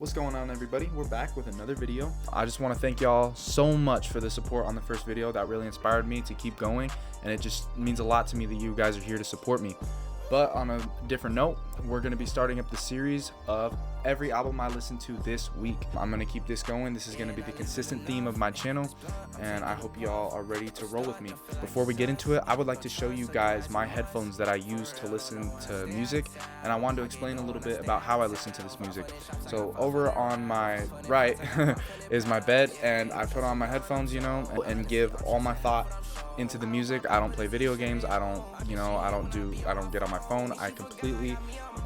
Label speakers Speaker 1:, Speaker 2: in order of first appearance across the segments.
Speaker 1: What's going on, everybody? We're back with another video. I just want to thank y'all so much for the support on the first video. That really inspired me to keep going, and it just means a lot to me that you guys are here to support me. But on a different note, we're going to be starting up the series of every album I listen to this week. I'm going to keep this going. This is going to be the consistent theme of my channel, and I hope y'all are ready to roll with me. Before we get into it, I would like to show you guys my headphones that I use to listen to music, and I wanted to explain a little bit about how I listen to this music. So over on my right is my bed, and I put on my headphones, and give all my thought into the music. I don't play video games. I don't get on my phone. I completely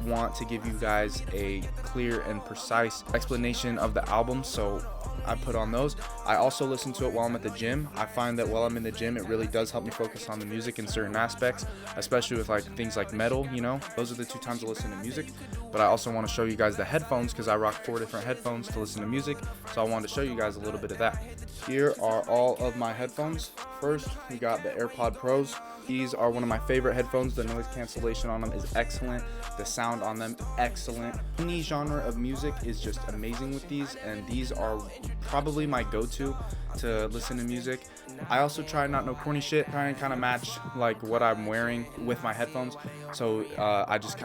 Speaker 1: want to give you guys a clear and precise explanation of the album, so I put on those. I also listen to it while I'm at the gym. I find that while I'm in the gym, it really does help me focus on the music in certain aspects, especially with things like metal. Those are the two times I listen to music. But I also want to show you guys the headphones, because I rock 4 different headphones to listen to music, so I wanted to show you guys a little bit of that. Here are all of my headphones. First, we got the AirPod Pros. These are one of my favorite headphones. The noise cancellation on them is excellent. The sound on them, excellent. Any genre of music is just amazing with these, and these are probably my go-to to listen to music. I also try not no corny shit, try and kind of match what I'm wearing with my headphones. So I just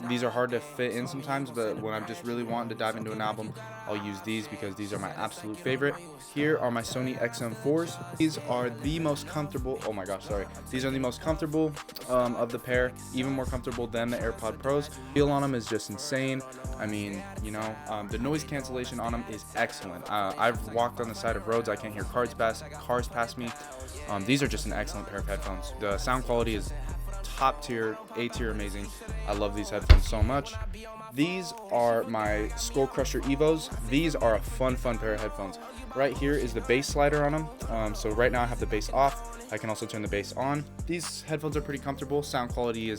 Speaker 1: these are hard to fit in sometimes, but when I'm just really wanting to dive into an album, I'll use these because these are my absolute favorite. Here are my Sony XM4s. These are the most comfortable, oh my gosh, sorry. These are the most comfortable of the pair, even more comfortable than the AirPod Pros. Feel on them is just insane. I mean, the noise cancellation on them is excellent. I've walked on the side of roads, I can't hear cars pass me. These are just an excellent pair of headphones. The sound quality is top tier, A tier, amazing. I love these headphones so much. These are my Skull Crusher Evos. These are a fun pair of headphones. Right here is the bass slider on them. So right now I have the bass off. I can also turn the bass on. These headphones are pretty comfortable. Sound quality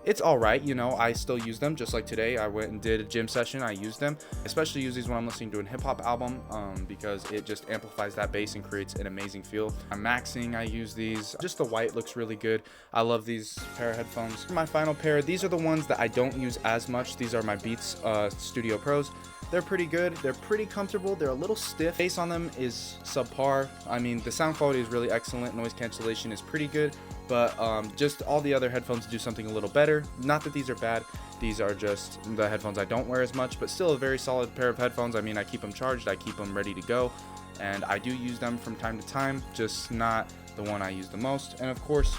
Speaker 1: it's all right. I still use them. Just like today, I went and did a gym session. I used them. Especially use these when I'm listening to a hip-hop album, because it just amplifies that bass and creates an amazing feel. I'm maxing. I use these. Just the white looks really good. I love these pair of headphones. My final pair, these are the ones that I don't use as much. These are my Beats Studio Pros. They're pretty good. They're pretty comfortable. They're a little stiff. Bass on them is subpar. I mean, the sound quality is really excellent. Noise cancellation is pretty good, but just all the other headphones do something a little better. Not that these are bad. These are just the headphones I don't wear as much, but still a very solid pair of headphones. I mean, I keep them charged. I keep them ready to go, and I do use them from time to time, just not the one I use the most. And of course,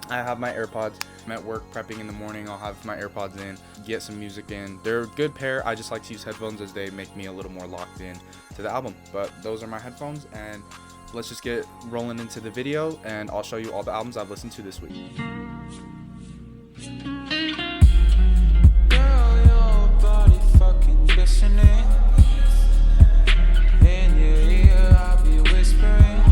Speaker 1: I have my AirPods. I'm at work prepping in the morning. I'll have my AirPods in, get some music in. They're a good pair. I just like to use headphones as they make me a little more locked in to the album. But those are my headphones, and let's just get rolling into the video, and I'll show you all the albums I've listened to this week.
Speaker 2: Girl, your body fucking listening. In your ear, I'll be whispering.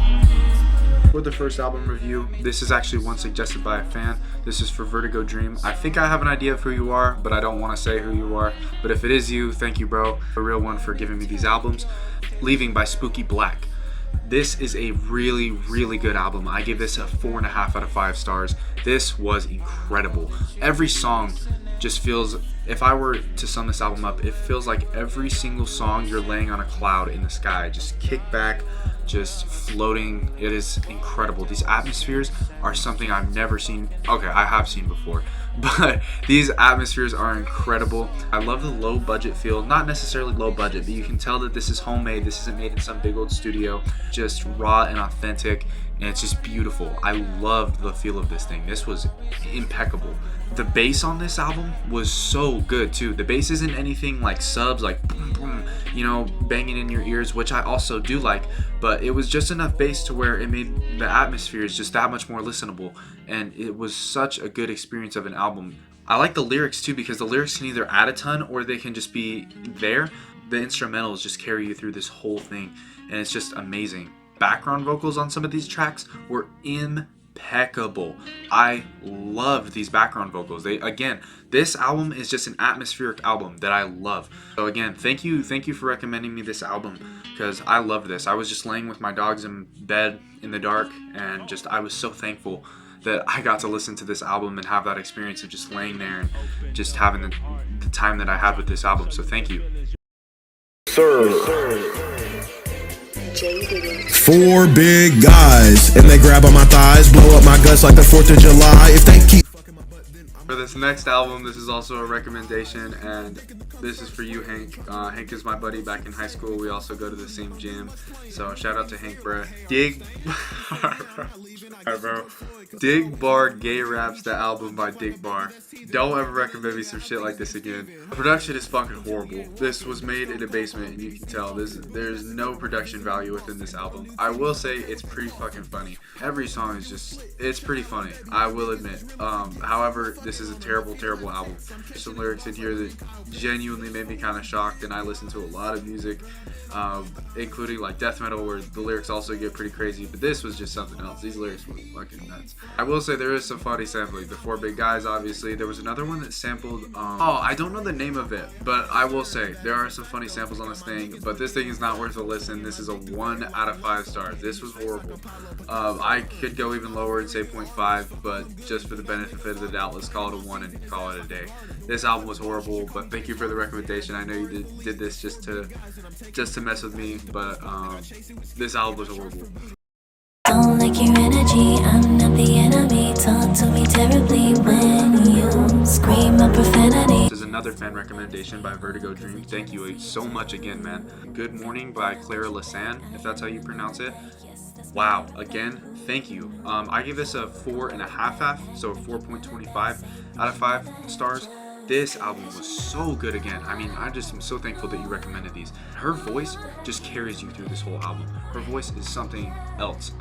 Speaker 1: For the first album review, this is actually one suggested by a fan. This is for Vertigo Dream. I think I have an idea of who you are, but I don't want to say who you are. But if it is you, thank you, bro. A real one for giving me these albums. Leaving by Spooky Black. This is a really good album. I give this a 4.5 out of 5 stars. This was incredible. Every song just feels, if I were to sum this album up, it feels like every single song you're laying on a cloud in the sky, just kick back, just floating. It is incredible. These atmospheres are something I've never seen. Okay, I have seen before, but these atmospheres are incredible. I love the low budget feel. Not necessarily low budget, but you can tell that this is homemade. This isn't made in some big old studio. Just raw and authentic, and it's just beautiful. I loved the feel of this thing. This was impeccable. The bass on this album was so good too. The bass isn't anything like subs, like boom boom, banging in your ears, which I also do like, but it was just enough bass to where it made the atmospheres just that much more listenable, and it was such a good experience of an album. I like the lyrics too, because the lyrics can either add a ton or they can just be there. The instrumentals just carry you through this whole thing, and it's just amazing. Background vocals on some of these tracks were impeccable. I loved these background vocals. This album is just an atmospheric album that I love. So again, thank you for recommending me this album, because I loved this. I was just laying with my dogs in bed in the dark, and I was so thankful that I got to listen to this album and have that experience of just laying there and just having the time that I had with this album. So thank you.
Speaker 3: sir.
Speaker 4: Four big guys, and they grab on my thighs, blow up my guts like the 4th of July. If they keep
Speaker 1: For this next album, this is also a recommendation, and this is for you, Hank. Hank is my buddy back in high school. We also go to the same gym, so shout out to Hank, bro. DIGBARGAYRAPS, the album by Digbar. Don't ever recommend me some shit like this again. The production is fucking horrible. This was made in a basement, and you can tell there's no production value within this album. I will say it's pretty fucking funny. Every song is it's pretty funny, I will admit. However, this is a terrible album. There's some lyrics in here that genuinely made me kind of shocked, and I listen to a lot of music, including like death metal, where the lyrics also get pretty crazy, but this was just something else. These lyrics were fucking nuts. I will say there is some funny sampling. The Four Big Guys, obviously. There was another one that sampled, I don't know the name of it, but I will say there are some funny samples on this thing, but this thing is not worth a listen. This is a 1 out of 5 stars. This was horrible. I could go even lower and say 0.5, but just for the benefit of the doubt, let's call it a 1 and call it a day. This album was horrible, but thank you for the recommendation. I know you did this just to mess with me, but this album was horrible.
Speaker 5: Don't like your energy, I'm not the enemy. Talk to me terribly when you scream a profanity.
Speaker 1: This is another fan recommendation by Vertigo Dream. Thank you so much again, man. Good Mourning by Clara, if that's how you pronounce it. Wow, again, thank you. I give this a 4.5, so a 4.25 out of 5 stars. This album was so good again. I mean, I just am so thankful that you recommended these. Her voice just carries you through this whole album. Her voice is something else.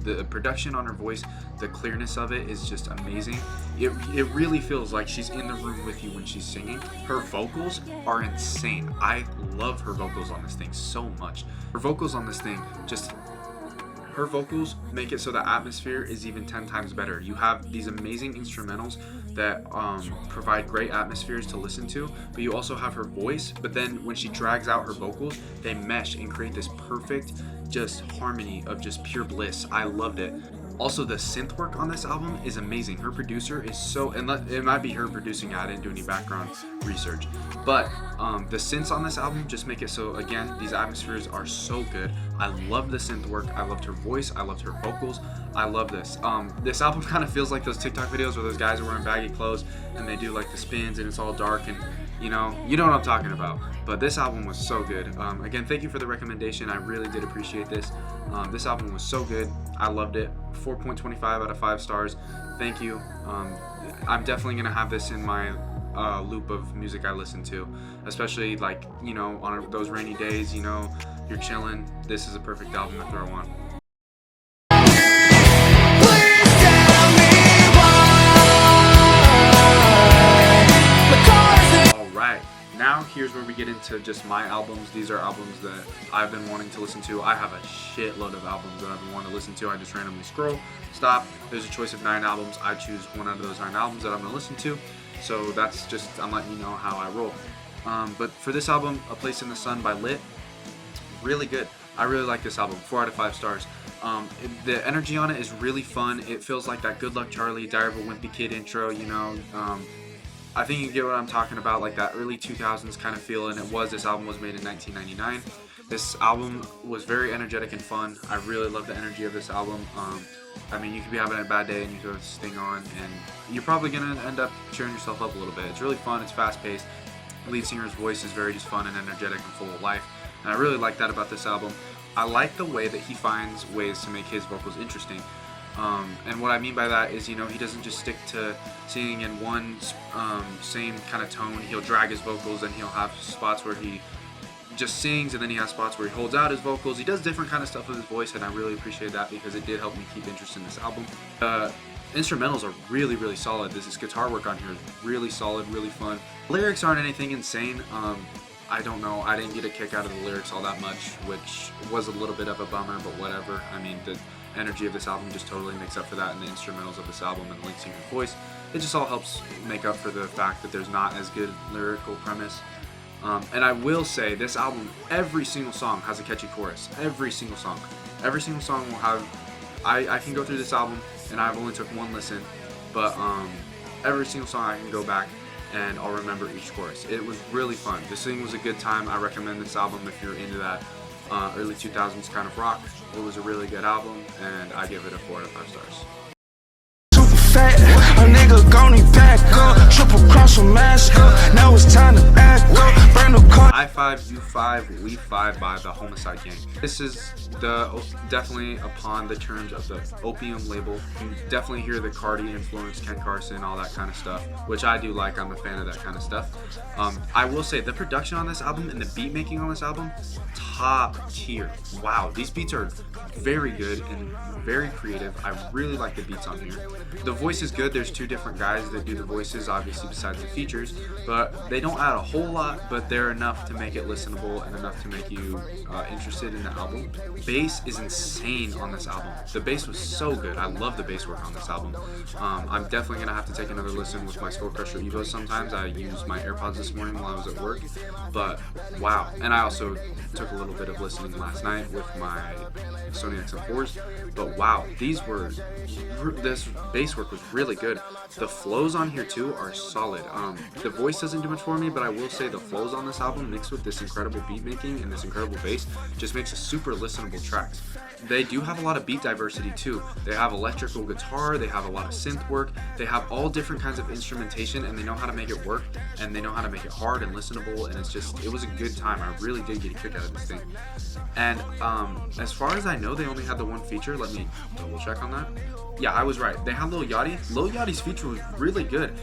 Speaker 1: The production on her voice, the clearness of it is just amazing. It really feels like she's in the room with you when she's singing. Her vocals are insane. I love her vocals on this thing so much. Her vocals on this thing her vocals make it so the atmosphere is even 10 times better. You have these amazing instrumentals that provide great atmospheres to listen to, but you also have her voice, but then when she drags out her vocals, they mesh and create this perfect just harmony of just pure bliss. I loved it. Also, the synth work on this album is amazing. Her producer is so, and it might be her producing it, I didn't do any background research, but the synths on this album just make it so, again, these atmospheres are so good. I love the synth work. I loved her voice. I loved her vocals. I love this. This album kind of feels like those TikTok videos where those guys are wearing baggy clothes and they do like the spins and it's all dark, and you know what I'm talking about. But this album was so good. Again, thank you for the recommendation. I really did appreciate this. This album was so good. I loved it. 4.25 out of 5 stars. Thank you. I'm definitely gonna have this in my loop of music I listen to, especially like, on those rainy days, you're chilling. This is a perfect album to throw on. Alright, now here's where we get into just my albums. These are albums that I've been wanting to listen to. I have a shitload of albums that I've been wanting to listen to. I just randomly scroll, stop. There's a choice of 9 albums. I choose one out of those 9 albums that I'm going to listen to. So that's just, I'm letting you know how I roll. But for this album, A Place in the Sun by Lit, really good. I really like this album. 4 out of 5 stars. The energy on it is really fun. It feels like that Good Luck Charlie, Diary of a Wimpy Kid intro, I think you get what I'm talking about, like that early 2000s kind of feel, and this album was made in 1999. This album was very energetic and fun. I really love the energy of this album. I mean, you could be having a bad day and you throw this thing on and you're probably going to end up cheering yourself up a little bit. It's really fun. It's fast-paced. The lead singer's voice is very just fun and energetic and full of life. And I really like that about this album. I like the way that he finds ways to make his vocals interesting. And what I mean by that is, he doesn't just stick to singing in one same kind of tone. He'll drag his vocals and he'll have spots where he just sings, and then he has spots where he holds out his vocals. He does different kind of stuff with his voice, and I really appreciate that because it did help me keep interest in this album. Instrumentals are really, really solid. This guitar work on here is really solid, really fun. Lyrics aren't anything insane. I don't know. I didn't get a kick out of the lyrics all that much, which was a little bit of a bummer, but whatever. I mean, the energy of this album just totally makes up for that, and the instrumentals of this album and the lead singer's voice, it just all helps make up for the fact that there's not as good lyrical premise. And I will say, this album, every single song has a catchy chorus. Every single song. Every single song will have... I can go through this album, and I've only took one listen, but every single song I can go back and I'll remember each chorus. It was really fun. This thing was a good time. I recommend this album if you're into that early 2000s kind of rock. It was a really good album, and I give it a 4 out of 5 stars.
Speaker 3: Fat, a nigga gon' back up, triple cross from mask up. Now it's time to back up, brand new car.
Speaker 1: I 5, you 5, we 5 by the Homixide Gang. This is definitely upon the terms of the Opium label. You definitely hear the Cardi influence, Ken Carson, all that kind of stuff, which I do like. I'm a fan of that kind of stuff. I will say the production on this album and the beat making on this album, top tier. Wow, these beats are very good and very creative. I really like the beats on here. The voice is good. There's 2 different guys that do the voices, obviously, besides the features, but they don't add a whole lot, but they're enough to make it listenable and enough to make you interested in the album. Bass is insane on this album. The bass was so good. I love the bass work on this album. I'm definitely gonna have to take another listen with my Skull Crusher Evos sometimes. I used my AirPods this morning while I was at work, but wow. And I also took a little bit of listening last night with my Sony XM4s, but wow, this bass work was really good. The flows on here too are solid. The voice doesn't do much for me, but I will say the flows on this album mixed with this incredible beat making and this incredible bass just makes a super listenable tracks. They do have a lot of beat diversity too. They have electrical guitar, they have a lot of synth work, they have all different kinds of instrumentation, and they know how to make it work, and they know how to make it hard and listenable, and it was a good time. I really did get a kick out of this thing. And as far as I know, they only had the 1 feature. Let me double check on that. Yeah, I was right. They had Lil Yachty. Lil Yachty's feature was really good.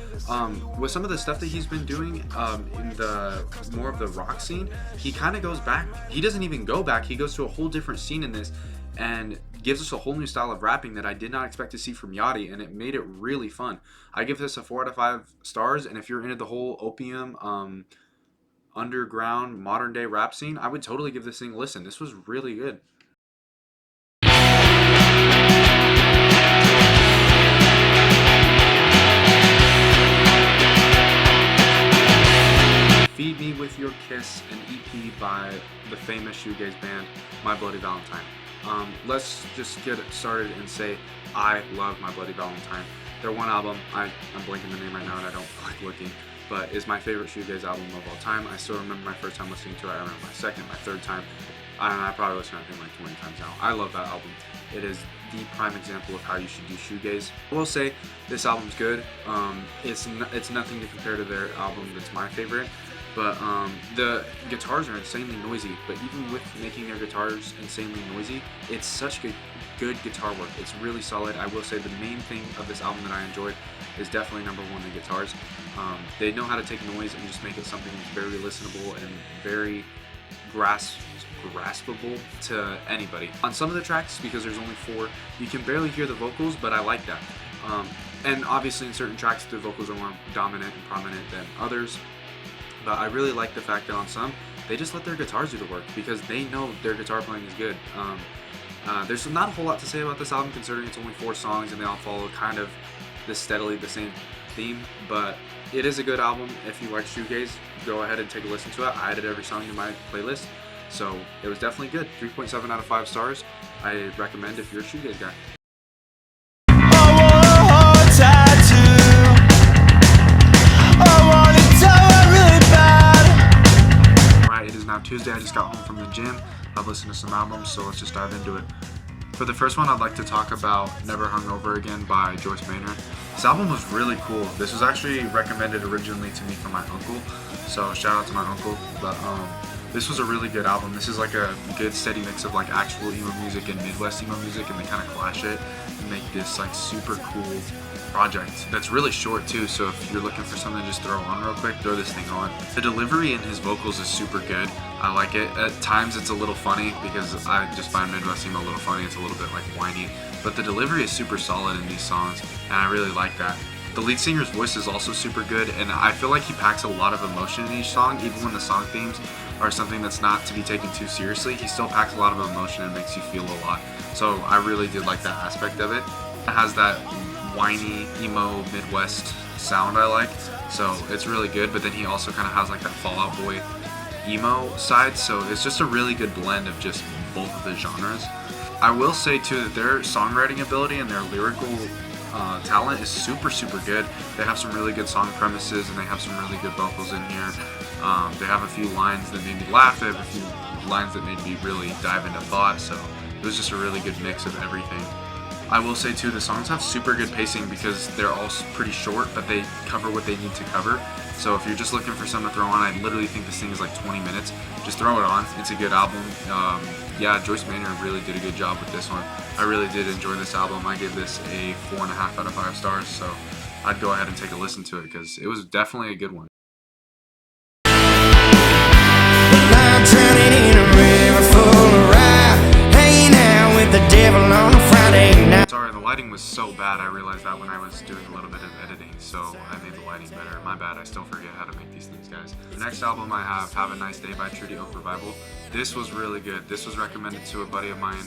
Speaker 1: With some of the stuff that he's been doing in the more of the rock scene, he kind of goes back. He doesn't even go back. He goes to a whole different scene in this and gives us a whole new style of rapping that I did not expect to see from Yachty, and it made it really fun. I give this a 4 out of 5 stars, and if you're into the whole Opium underground modern day rap scene, I would totally give this thing a listen. This was really good. Feed Me With Your Kiss, an EP by the famous shoegaze band My Bloody Valentine. Let's just get it started and say I love My Bloody Valentine. Their one album, I'm blanking the name right now and I don't like looking, but is my favorite shoegaze album of all time. I still remember my first time listening to it. I remember my second, my third time, and I probably listened to it like 20 times now. I love that album. It is the prime example of how you should do shoegaze. I will say this album's good. It's nothing to compare to their album that's my favorite. But the guitars are insanely noisy, but even with making their guitars insanely noisy, it's such good guitar work. It's really solid. I will say the main thing of this album that I enjoyed is definitely number 1, the guitars. They know how to take noise and just make it something that's very listenable and very graspable to anybody. On some of the tracks, because there's only 4, you can barely hear the vocals, but I like that. And obviously in certain tracks, the vocals are more dominant and prominent than others. But I really like the fact that on some, they just let their guitars do the work because they know their guitar playing is good. There's not a whole lot to say about this album considering it's only 4 songs and they all follow kind of steadily the same theme. But it is a good album. If you like shoegaze, go ahead and take a listen to it. I added every song to my playlist. So it was definitely good. 3.7 out of 5 stars. I recommend if you're a shoegaze guy. It is now Tuesday. I just got home from the gym. I've listened to some albums, so let's just dive into it. For the first one, I'd like to talk about Never Hungover Again by Joyce Manor. This album was really cool. This was actually recommended originally to me from my uncle, so shout out to my uncle. But this was a really good album. This is like a good steady mix of like actual emo music and Midwest emo music, and they kind of clash it and make this like super cool project that's really short too, so if you're looking for something to just throw on real quick, throw this thing on. The delivery in his vocals is super good. I like it. At times it's a little funny because I just find Midwest emo a little funny. It's a little bit like whiny, but the delivery is super solid in these songs and I really like that. The lead singer's voice is also super good, and I feel like he packs a lot of emotion in each song. Even when the song themes are something that's not to be taken too seriously, he still packs a lot of emotion and makes you feel a lot. So I really did like that aspect of it. It has that whiny, emo, Midwest sound I like, so it's really good, but then he also kind of has like that Fall Out Boy emo side, so it's just a really good blend of just both of the genres. I will say too that their songwriting ability and their lyrical talent is super good. They have some really good song premises, and they have some really good vocals in here. They have a few lines that made me laugh. They have a few lines that made me really dive into thought, so it was just a really good mix of everything. I will say too, the songs have super good pacing because they're all pretty short, but they cover what they need to cover. So if you're just looking for something to throw on, I literally think this thing is like 20 minutes. Just throw it on. It's a good album. Yeah, Joyce Manor really did a good job with this one. I really did enjoy this album. I gave this a 4.5 out of 5 stars, so I'd go ahead and take a listen to it because it was definitely a good one.
Speaker 3: I'm drowning in a river full of rye, hanging out with the devil on a Friday night.
Speaker 1: Sorry, the lighting was so bad. I realized that when I was doing a little bit of editing, so I made the lighting better. My bad, I still forget how to make these things, guys. The next album I have a Nice Day by Trudy Oak Revival. This was really good. This was recommended to a buddy of mine.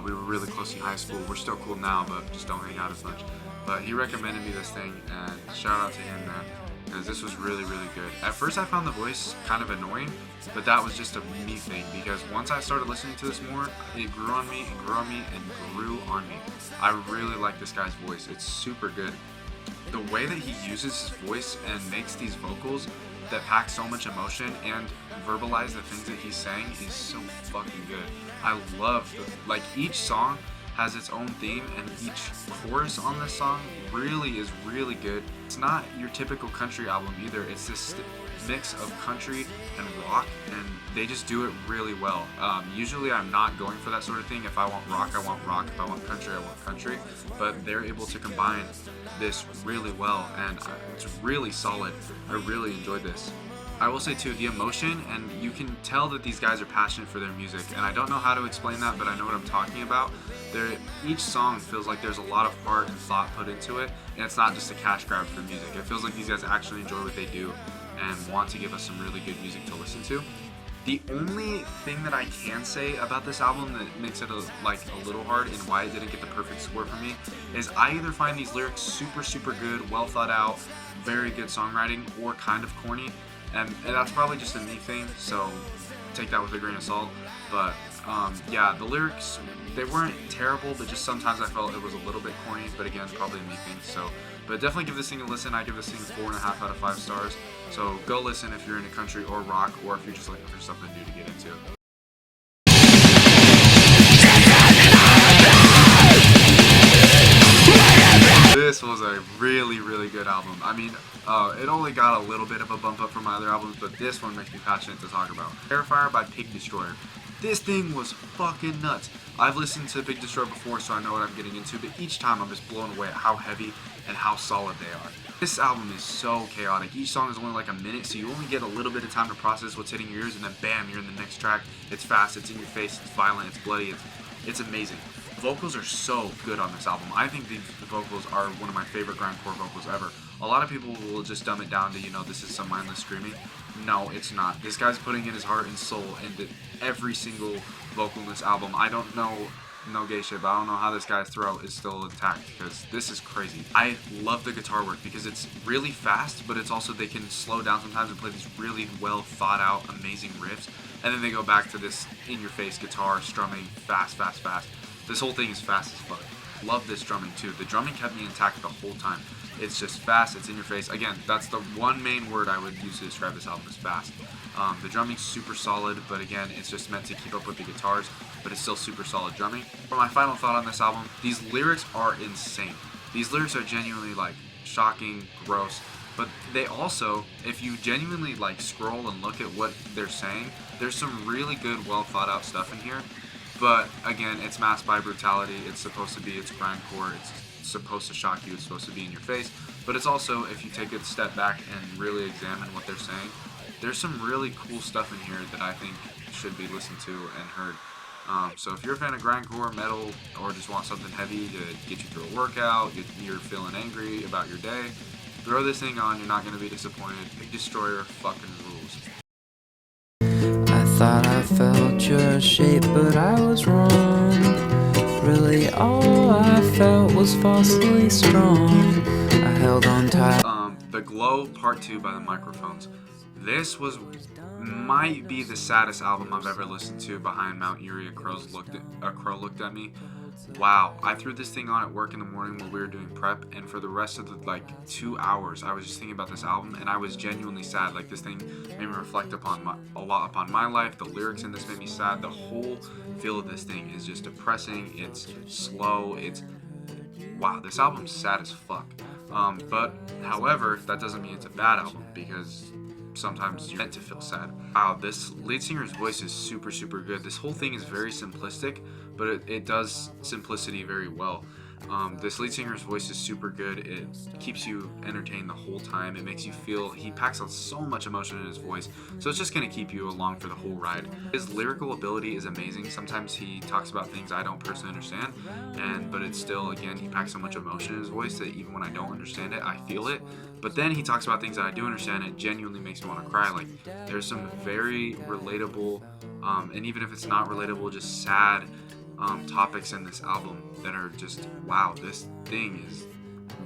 Speaker 1: We were really close in high school. We're still cool now, but just don't hang out as much. But he recommended me this thing, and shout out to him, man, because this was really good. At first I found the voice kind of annoying, but that was just a me thing, because once I started listening to this more, it grew on me and grew on me and grew on me. I really like this guy's voice. It's super good. The way that he uses his voice and makes these vocals that pack so much emotion and verbalize the things that he's saying is so fucking good. I love like each song has its own theme, and each chorus on this song really is really good. It's not your typical country album either. It's this mix of country and rock, and they just do it really well. Usually I'm not going for that sort of thing. If I want rock, I want rock. If I want country, I want country. But they're able to combine this really well, and it's really solid. I really enjoyed this. I will say too, the emotion, and you can tell that these guys are passionate for their music, and I don't know how to explain that, but I know what I'm talking about. Each song feels like there's a lot of heart and thought put into it, and it's not just a cash grab for music. It feels like these guys actually enjoy what they do and want to give us some really good music to listen to. The only thing that I can say about this album that makes it a little hard and why it didn't get the perfect score for me is I either find these lyrics super good, well thought out, very good songwriting, or kind of corny. And that's probably just a me thing, so take that with a grain of salt. But yeah, the lyrics, they weren't terrible, but just sometimes I felt it was a little bit corny. But again, probably a me thing. So, but definitely give this thing a listen. I give this thing 4.5 out of 5 stars. So go listen if you're into country or rock, or if you're just looking for something new to get into. This was a really good album. I mean, it only got a little bit of a bump up from my other albums, but this one makes me passionate to talk about. Terrifyer by Pig Destroyer. This thing was fucking nuts. I've listened to Pig Destroyer before, so I know what I'm getting into, but each time I'm just blown away at how heavy and how solid they are. This album is so chaotic. Each song is only like a minute, so you only get a little bit of time to process what's hitting your ears, and then bam, you're in the next track. It's fast, it's in your face, it's violent, it's bloody, it's amazing. Vocals are so good on this album. I think the vocals are one of my favorite grindcore vocals ever. A lot of people will just dumb it down to, you know, this is some mindless screaming. No, it's not. This guy's putting in his heart and soul into every single vocal in this album. I don't know, no gay shit, but I don't know how this guy's throat is still intact, because this is crazy. I love the guitar work because it's really fast, but it's also, they can slow down sometimes and play these really well thought out, amazing riffs. And then they go back to this in-your-face guitar strumming, fast. This whole thing is fast as fuck. Love this drumming too. The drumming kept me intact the whole time. It's just fast, it's in your face. Again, that's the one main word I would use to describe this album, is fast. The drumming's super solid, but again, it's just meant to keep up with the guitars, but it's still super solid drumming. For my final thought on this album, these lyrics are insane. These lyrics are genuinely like shocking, gross, but they also, if you genuinely like scroll and look at what they're saying, there's some really good, well thought out stuff in here. But again, it's masked by brutality. It's supposed to be, it's grindcore. It's supposed to shock you. It's supposed to be in your face. But it's also, if you take a step back and really examine what they're saying, there's some really cool stuff in here that I think should be listened to and heard. So if you're a fan of grindcore, metal, or just want something heavy to get you through a workout, you're feeling angry about your day, throw this thing on. You're not going to be disappointed. Pig Destroyer fucking rules.
Speaker 2: Thought I felt your shape, but I was wrong. Really, all I felt was falsely strong. I held on tight.
Speaker 1: The Glow Part 2 by the Microphones. This might be the saddest album I've ever listened to behind Mount Eerie, A Crow Looked at Me. wow, I threw this thing on at work in the morning when we were doing prep, and for the rest of the like 2 hours I was just thinking about this album, and I was genuinely sad. Like, this thing made me reflect upon a lot upon my life. The lyrics in this made me sad. The whole feel of this thing is just depressing. It's slow. It's wow, this album's sad as fuck. But however, that doesn't mean it's a bad album, because sometimes you're meant to feel sad. Wow, this lead singer's voice is super, super good. This whole thing is very simplistic, but it does simplicity very well. This lead singer's voice is super good. It keeps you entertained the whole time. It makes you feel, he packs out so much emotion in his voice, so it's just going to keep you along for the whole ride. His lyrical ability is amazing. Sometimes he talks about things I don't personally understand, but it's still, again, he packs so much emotion in his voice that even when I don't understand it, I feel it. But then he talks about things that I do understand, and it genuinely makes me want to cry. Like, there's some very relatable, and even if it's not relatable, just sad topics in this album that are just, wow, this thing is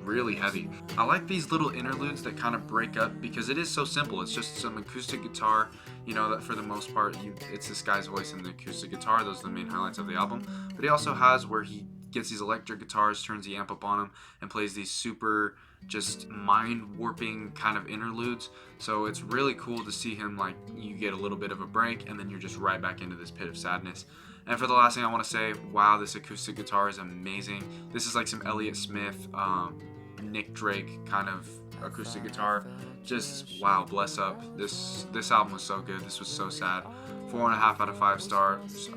Speaker 1: really heavy. I like these little interludes that kind of break up, because it is so simple. It's just some acoustic guitar, you know, that for the most part, it's this guy's voice and the acoustic guitar. Those are the main highlights of the album. But he also has where he gets these electric guitars, turns the amp up on him, and plays these super just mind-warping kind of interludes. So it's really cool to see him, like, you get a little bit of a break, and then you're just right back into this pit of sadness. And for the last thing I want to say, wow, this acoustic guitar is amazing. This is like some Elliott Smith, Nick Drake kind of acoustic guitar. Just, wow, bless up. This album was so good. This was so sad. 4.5 out of 5 stars.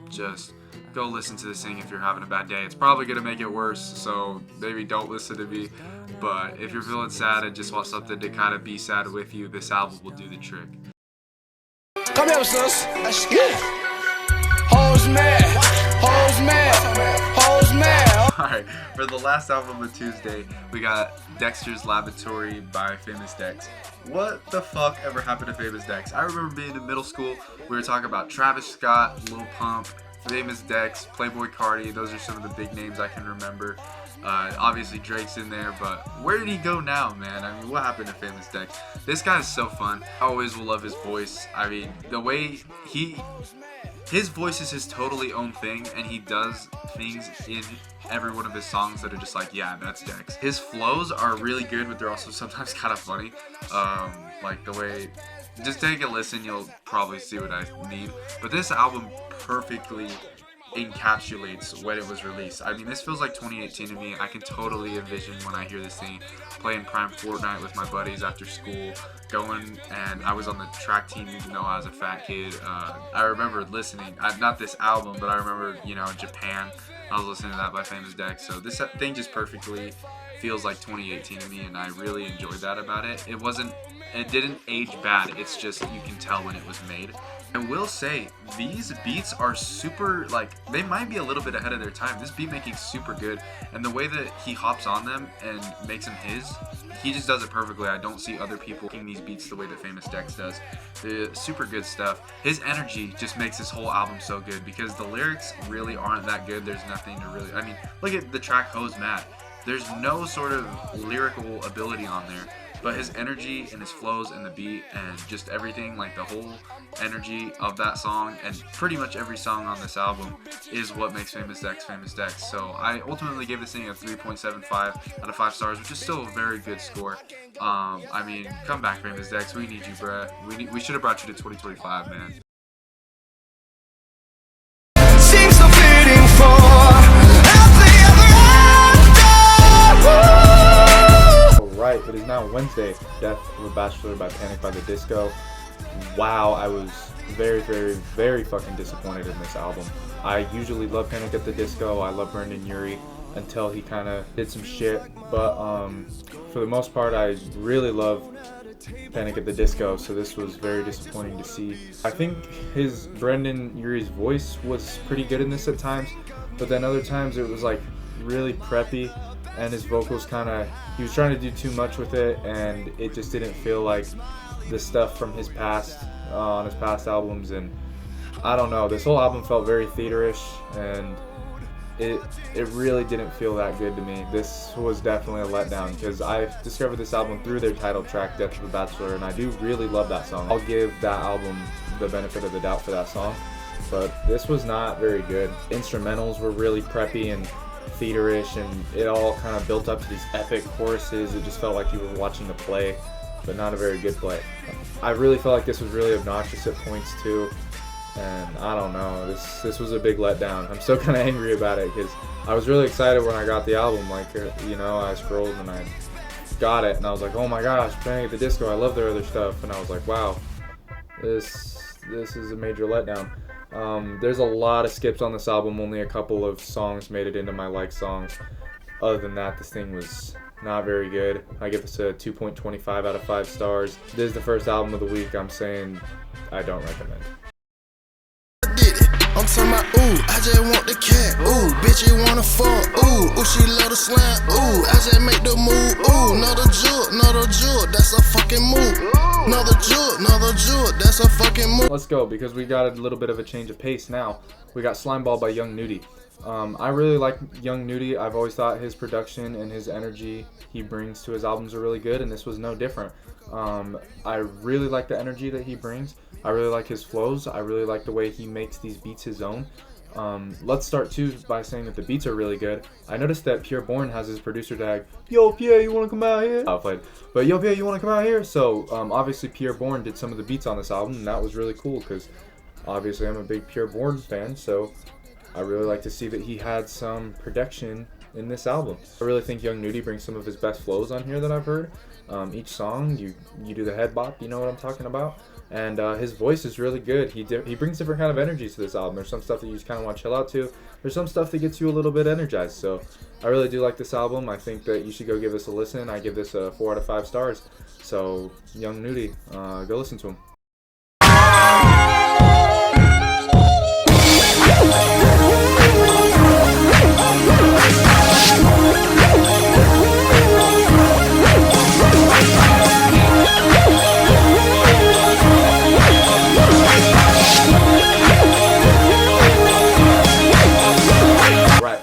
Speaker 1: Just go listen to this thing if you're having a bad day. It's probably going to make it worse, so maybe don't listen to me. But if you're feeling sad and just want something to kind of be sad with you, this album will do the trick.
Speaker 3: Come here, sis. Let's get it. Hoes mad, hoes mad, hoes mad.
Speaker 1: Alright, for the last album of Tuesday, we got Dexter's Laboratory by Famous Dex. What the fuck ever happened to Famous Dex? I remember being in middle school, we were talking about Travis Scott, Lil Pump, Famous Dex, Playboy Cardi. Those are some of the big names I can remember. Obviously Drake's in there, but where did he go now, man? I mean, what happened to Famous Dex? This guy is so fun. I always will love his voice. I mean, the way his voice is his totally own thing, and he does things in every one of his songs that are just like, yeah, that's Dex. His flows are really good, but they're also sometimes kind of funny. Like the way, just take a listen, you'll probably see what I mean. But this album perfectly encapsulates when it was released. I mean, this feels like 2018 to me. I can totally envision when I hear this thing, playing Prime Fortnite with my buddies after school, going, and I was on the track team even though I was a fat kid. I remember listening, not this album, but I remember, you know, Japan, I was listening to that by Famous Dex. So this thing just perfectly feels like 2018 to me, and I really enjoyed that about it. It didn't age bad. It's just, you can tell when it was made. I will say, these beats are super, like, they might be a little bit ahead of their time. This beat making's super good, and the way that he hops on them and makes them his, he just does it perfectly. I don't see other people making these beats the way that Famous Dex does. The super good stuff. His energy just makes this whole album so good, because the lyrics really aren't that good. There's nothing to really, I mean, look at the track Hoes Mad. There's no sort of lyrical ability on there, but his energy and his flows and the beat and just everything, like the whole energy of that song and pretty much every song on this album is what makes Famous Dex Famous Dex. So I ultimately gave this thing a 3.75 out of 5 stars, which is still a very good score. I mean, come back, Famous Dex. We need you, bruh. We should have brought you to 2025, man.
Speaker 3: Seems so fitting for happily ever after.
Speaker 1: Alright, it is now Wednesday. Death of a Bachelor by Panic by the Disco. Wow, I was very, very, very fucking disappointed in this album. I usually love Panic at the Disco. I love Brendan Urie until he kind of did some shit. But for the most part, I really love Panic at the Disco, so this was very disappointing to see. I think Brendan Urie's voice was pretty good in this at times, but then other times it was like really preppy, and his vocals he was trying to do too much with it, and it just didn't feel like the stuff from his past, on his past albums. And I don't know, this whole album felt very theaterish, and it really didn't feel that good to me. This was definitely a letdown, because I discovered this album through their title track, Death of a Bachelor, and I do really love that song. I'll give that album the benefit of the doubt for that song. but this was not very good. Instrumentals were really preppy and theater-ish, and it all kind of built up to these epic choruses. It just felt like you were watching the play, but not a very good play. I really felt like this was really obnoxious at points too, and I don't know, this was a big letdown. I'm still kind of angry about it because I was really excited when I got the album. Like, you know, I scrolled and I got it and I was like, oh my gosh, Panic at the Disco, I love their other stuff, and I was like, wow, this is a major letdown. There's a lot of skips on this album. Only a couple of songs made it into my like songs. Other than that, this thing was not very good. I give this a 2.25 out of 5 stars. This is the first album of the week. I'm saying I don't recommend.
Speaker 3: I'm talking about, ooh, I just want the cat, ooh, bitch, you wanna fuck, ooh, she love the slam, ooh, I just make the move, ooh, another jewel, that's a fucking move, another jewel, that's a fucking move.
Speaker 1: Let's go, because we got a little bit of a change of pace now. We got Slimeball by Young Nudy. I really like Young Nudy. I've always thought his production and his energy he brings to his albums are really good, and this was no different. I really like the energy that he brings. I really like his flows. I really like the way he makes these beats his own. Let's start too by saying that the beats are really good. I noticed that Pure Born has his producer tag, yo Pierre, you wanna come out here? I'll play it. But yo Pierre, you wanna come out here? So obviously Pure Born did some of the beats on this album, and that was really cool because obviously I'm a big Pure Born fan, so I really like to see that he had some production in this album. I really think Young Nudy brings some of his best flows on here that I've heard. Each song, you do the head bop, you know what I'm talking about? And his voice is really good. He brings different kind of energies to this album. There's some stuff that you just kind of want to chill out to. There's some stuff that gets you a little bit energized. So I really do like this album. I think that you should go give this a listen. I give this a 4 out of 5 stars. So Young Nudy, go listen to him.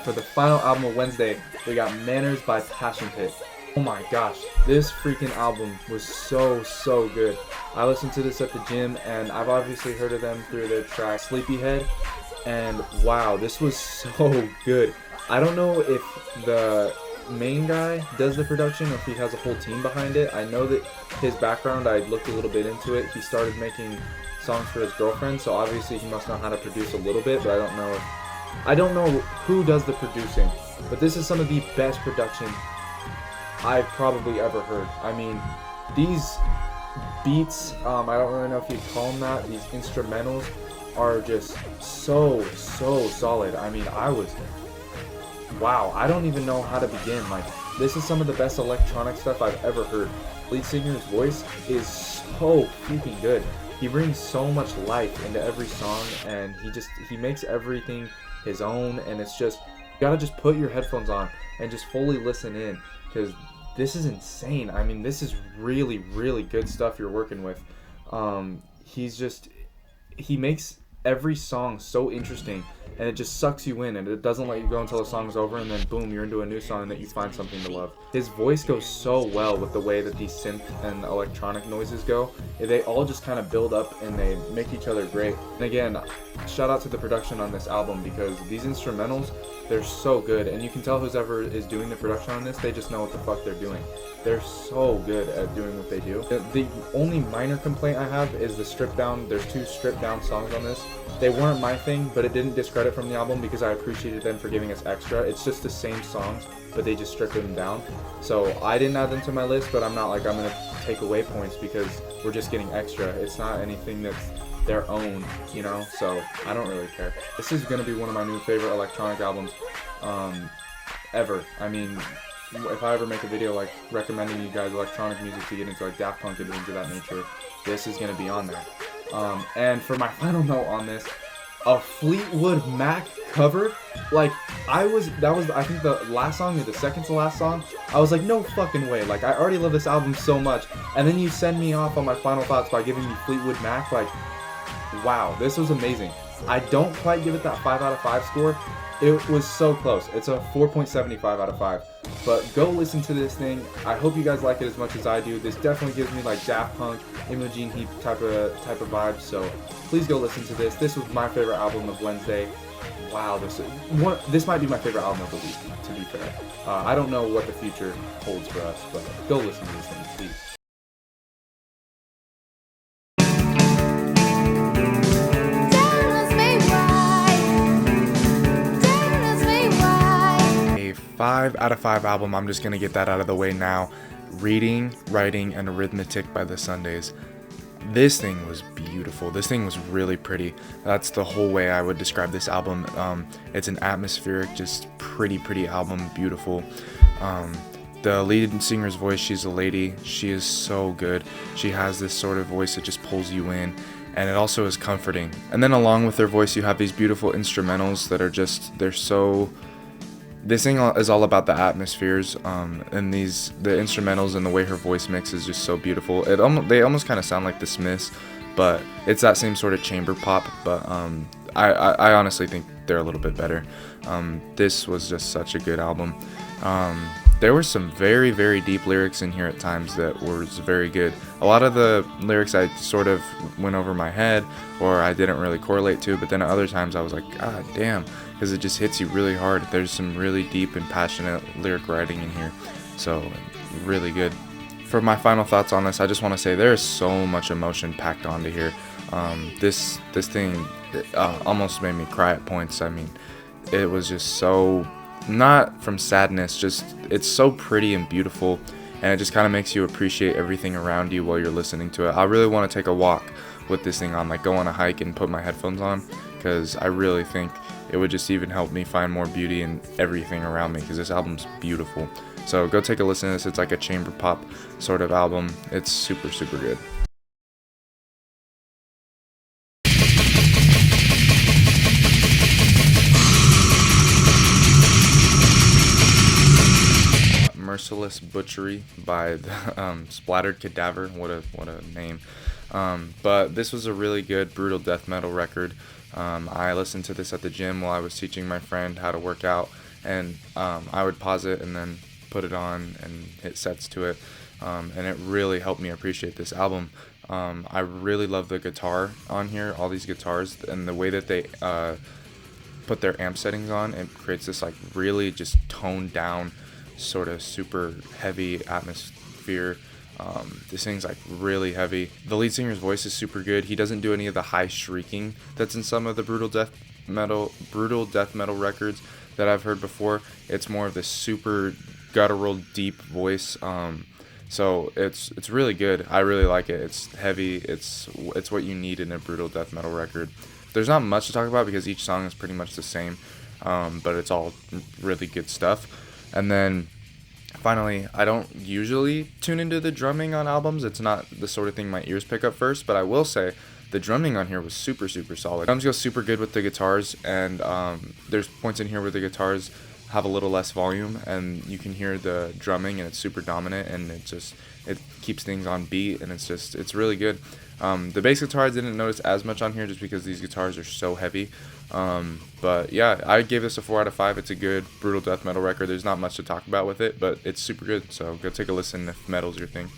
Speaker 1: For the final album of Wednesday, we got Manners by Passion Pit. Oh my gosh, this freaking album was so good. I listened to this at the gym, and I've obviously heard of them through their track Sleepyhead, and wow, this was so good. I don't know if the main guy does the production or if he has a whole team behind it. I know that his background, I looked a little bit into it. He started making songs for his girlfriend, so obviously he must know how to produce a little bit, but I don't know who does the producing, but this is some of the best production I've probably ever heard. I mean, these beats, I don't really know if you'd call them that, these instrumentals are just so solid. I mean, wow, I don't even know how to begin. Like, this is some of the best electronic stuff I've ever heard. Lead singer's voice is so freaking good. He brings so much life into every song, and he makes everything his own, and it's just, you gotta just put your headphones on and just fully listen in, because this is insane. I mean, this is really good stuff you're working with. He makes every song so interesting, and it just sucks you in, and it doesn't let you go until the song's over, and then boom, you're into a new song that you find something to love. His voice goes so well with the way that these synth and electronic noises go. They all just kind of build up and they make each other great. And again, shout out to the production on this album, because these instrumentals, they're so good, and you can tell whoever is doing the production on this, they just know what the fuck they're doing. They're so good at doing what they do. The only minor complaint I have is the stripped down. There's 2 stripped down songs on this. They weren't my thing, but it didn't discredit from the album because I appreciated them for giving us extra. It's just the same songs, but they just stripped them down. So I didn't add them to my list, but I'm not like I'm going to take away points because we're just getting extra. It's not anything that's their own, you know, so I don't really care. This is going to be one of my new favorite electronic albums ever. I mean, if I ever make a video like recommending you guys electronic music to get into, like Daft Punk and things of that nature, this is going to be on there. And for my final note on this, a Fleetwood Mac cover, like, I think the last song or the second to last song, I was like, no fucking way, like, I already love this album so much, and then you send me off on my final thoughts by giving me Fleetwood Mac. Like, wow, this was amazing. I don't quite give it that 5 out of 5 score. It was so close. It's a 4.75 out of 5. But go listen to this thing. I hope you guys like it as much as I do. This definitely gives me like Daft Punk, Imogen Heap type of vibes. So please go listen to this. This was my favorite album of Wednesday. Wow, this might be my favorite album of the week, to be fair. I don't know what the future holds for us, but go listen to this thing, please. A 5 out of 5 album, I'm just going to get that out of the way now. Reading, Writing, and Arithmetic by the Sundays. This thing was beautiful. This thing was really pretty. That's the whole way I would describe this album. It's an atmospheric, just pretty album. Beautiful. The lead singer's voice, she's a lady. She is so good. She has this sort of voice that just pulls you in, and it also is comforting. And then along with her voice, you have these beautiful instrumentals that are just, they're so... This thing is all about the atmospheres, and the instrumentals and the way her voice mixes is just so beautiful. They almost kind of sound like the Smiths, but it's that same sort of chamber pop. But I honestly think they're a little bit better. This was just such a good album. There were some very deep lyrics in here at times that was very good. A lot of the lyrics I sort of went over my head, or I didn't really correlate to, but then at other times I was like, God damn, because it just hits you really hard. There's some really deep and passionate lyric writing in here, so really good. For my final thoughts on this, I just want to say there is so much emotion packed onto here. This thing almost made me cry at points. I mean, it was just so... not from sadness, just it's so pretty and beautiful, and it just kind of makes you appreciate everything around you while you're listening to it. I really want to take a walk with this thing on, like go on a hike and put my headphones on, because I really think it would just even help me find more beauty in everything around me, because this album's beautiful. So go take a listen to this. It's like a chamber pop sort of album. It's super good. Merciless Butchery by the Splattered Cadaver. What a name. But this was a really good brutal death metal record. I listened to this at the gym while I was teaching my friend how to work out, and I would pause it and then put it on and hit sets to it, and it really helped me appreciate this album. I really love the guitar on here, all these guitars, and the way that they put their amp settings on. It creates this like really just toned down sort of super heavy atmosphere. This thing's like really heavy. The lead singer's voice is super good. He doesn't do any of the high shrieking that's in some of the brutal death metal records that I've heard before. It's more of this super guttural deep voice. So it's really good. I really like it. It's heavy. It's what you need in a brutal death metal record. There's not much to talk about because each song is pretty much the same, but it's all really good stuff. And then finally, I don't usually tune into the drumming on albums. It's not the sort of thing my ears pick up first, but I will say the drumming on here was super solid. Drums go super good with the guitars, and there's points in here where the guitars have a little less volume and you can hear the drumming and it's super dominant, and it keeps things on beat, and it's really good. The bass guitar I didn't notice as much on here just because these guitars are so heavy. But yeah, I gave this a 4 out of 5. It's a good brutal death metal record. There's not much to talk about with it, but it's super good. So go take a listen if metal's your thing.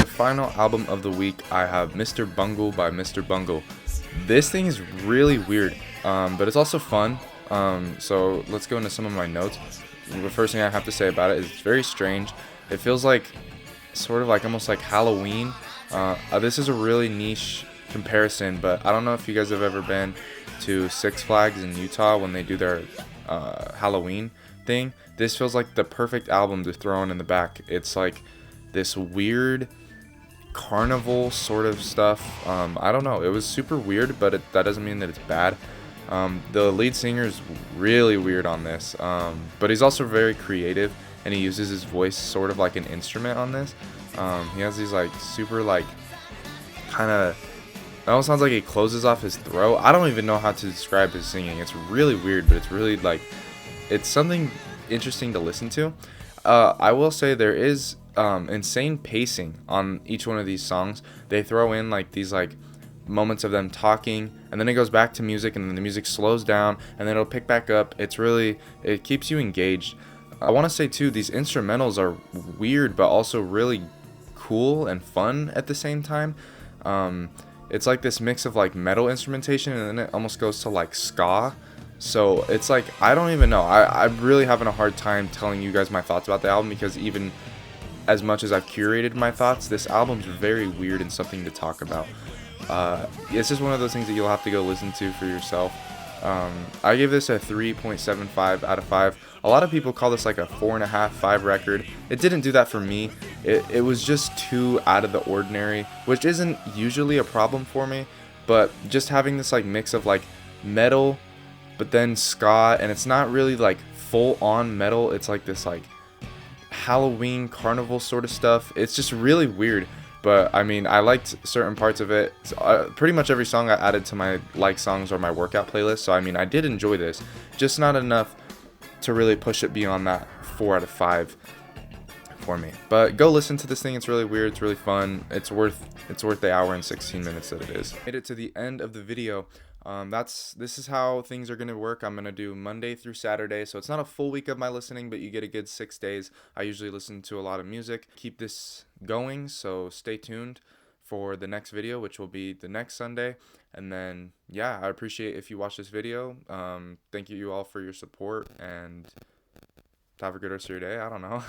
Speaker 1: Final album of the week, I have Mr. Bungle by Mr. Bungle. This thing is really weird, but it's also fun. So let's go into some of my notes. The first thing I have to say about it is it's very strange. It feels like sort of like almost like Halloween. This is a really niche comparison, but I don't know if you guys have ever been to Six Flags in Utah when they do their Halloween thing. This feels like the perfect album to throw in the back. It's like this weird carnival sort of stuff. I don't know. It was super weird, but that doesn't mean that it's bad. The lead singer is really weird on this, but he's also very creative, and he uses his voice sort of like an instrument on this. He has these like super like kind of, it almost sounds like he closes off his throat. I don't even know how to describe his singing. It's really weird, but it's really like, it's something interesting to listen to. I will say there is insane pacing on each one of these songs. They throw in like these like moments of them talking, and then it goes back to music, and then the music slows down, and then it'll pick back up. It keeps you engaged. I want to say too, these instrumentals are weird but also really cool and fun at the same time. It's like this mix of like metal instrumentation, and then it almost goes to like ska. So it's like, I don't even know. I'm really having a hard time telling you guys my thoughts about the album, because even as much as I've curated my thoughts, this album's very weird and something to talk about. It's just one of those things that you'll have to go listen to for yourself. I give this a 3.75 out of 5. A lot of people call this like a 4.5, 5 record. It didn't do that for me. It was just too out of the ordinary, which isn't usually a problem for me, but just having this like mix of like metal, but then ska, and it's not really like full on metal. It's like this like Halloween carnival sort of stuff. It's just really weird. But I mean, I liked certain parts of it. Pretty much every song I added to my like songs or my workout playlist. So I mean, I did enjoy this, just not enough to really push it beyond that 4 out of 5 for me. But go listen to this thing. It's really weird. It's really fun. It's worth the hour and 16 minutes that it is. Made it to the end of the video. This is how things are going to work. I'm going to do Monday through Saturday, so it's not a full week of my listening, but you get a good 6 days. I usually listen to a lot of music. Keep this going, so stay tuned for the next video, which will be the next Sunday. And then, yeah, I appreciate if you watch this video. Thank you all for your support, and have a good rest of your day. I don't know.